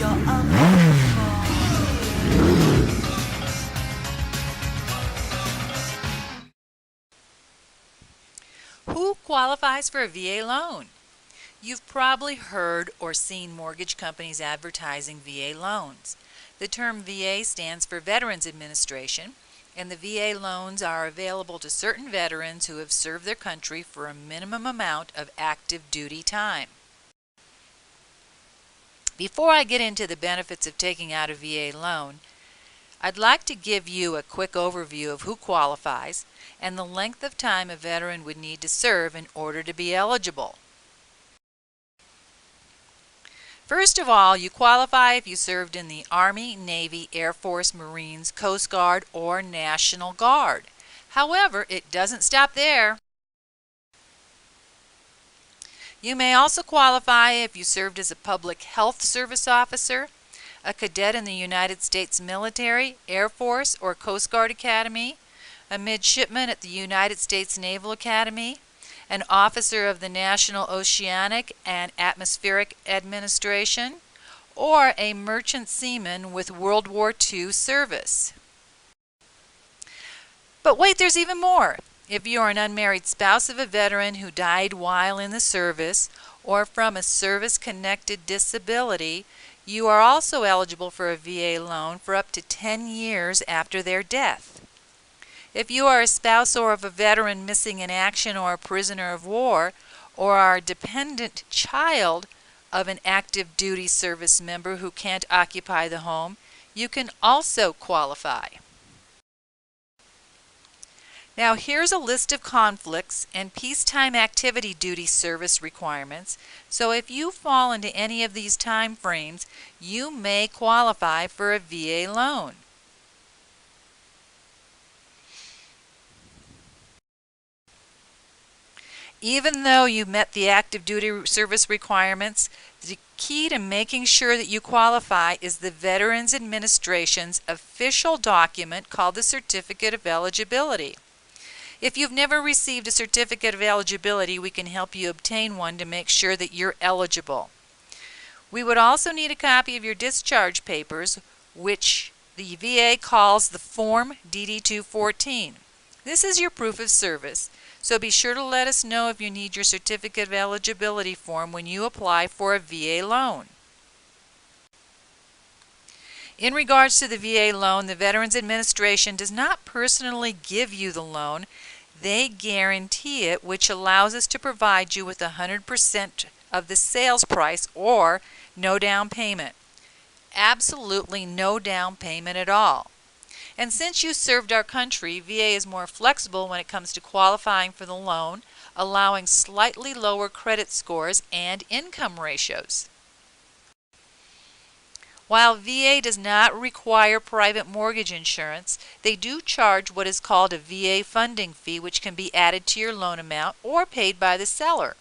You're unbelievable. Who qualifies for a VA loan? You've probably heard or seen mortgage companies advertising VA loans. The term VA stands for Veterans Administration, and the VA loans are available to certain veterans who have served their country for a minimum amount of active duty time. Before I get into the benefits of taking out a VA loan, I'd like to give you a quick overview of who qualifies and the length of time a veteran would need to serve in order to be eligible. First of all, you qualify if you served in the Army, Navy, Air Force, Marines, Coast Guard, or National Guard. However, it doesn't stop there. You may also qualify if you served as a public health service officer, a cadet in the United States military, Air Force, or Coast Guard Academy, a midshipman at the United States Naval Academy, an officer of the National Oceanic and Atmospheric Administration, or a merchant seaman with World War II service. But wait, there's even more. If you are an unmarried spouse of a veteran who died while in the service or from a service-connected disability, you are also eligible for a VA loan for up to 10 years after their death. If you are a spouse or of a veteran missing in action or a prisoner of war, or are a dependent child of an active duty service member who can't occupy the home, you can also qualify. Now here's a list of conflicts and peacetime activity duty service requirements, so if you fall into any of these time frames, you may qualify for a VA loan. Even though you met the active duty service requirements, the key to making sure that you qualify is the Veterans Administration's official document called the Certificate of Eligibility. If you've never received a certificate of eligibility, we can help you obtain one to make sure that you're eligible. We would also need a copy of your discharge papers, which the VA calls the Form DD-214. This is your proof of service, so be sure to let us know if you need your certificate of eligibility form when you apply for a VA loan. In regards to the VA loan, the Veterans Administration does not personally give you the loan. They guarantee it, which allows us to provide you with 100% of the sales price or no down payment. Absolutely no down payment at all. And since you served our country, VA is more flexible when it comes to qualifying for the loan, allowing slightly lower credit scores and income ratios. While VA does not require private mortgage insurance, they do charge what is called a VA funding fee, which can be added to your loan amount or paid by the seller.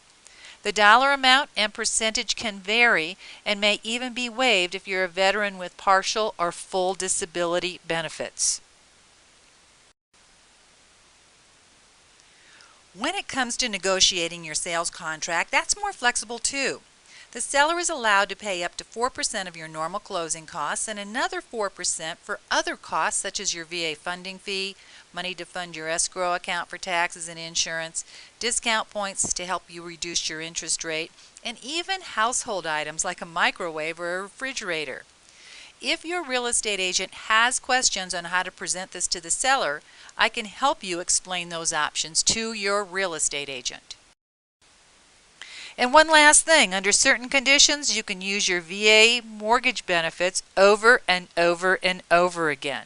The dollar amount and percentage can vary and may even be waived if you're a veteran with partial or full disability benefits. When it comes to negotiating your sales contract, that's more flexible too. The seller is allowed to pay up to 4% of your normal closing costs and another 4% for other costs such as your VA funding fee, money to fund your escrow account for taxes and insurance, discount points to help you reduce your interest rate, and even household items like a microwave or a refrigerator. If your real estate agent has questions on how to present this to the seller, I can help you explain those options to your real estate agent. And one last thing, under certain conditions, you can use your VA mortgage benefits over and over and over again.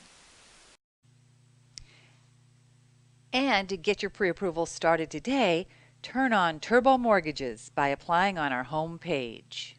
And to get your pre-approval started today, turn on Turbo Mortgages by applying on our home page.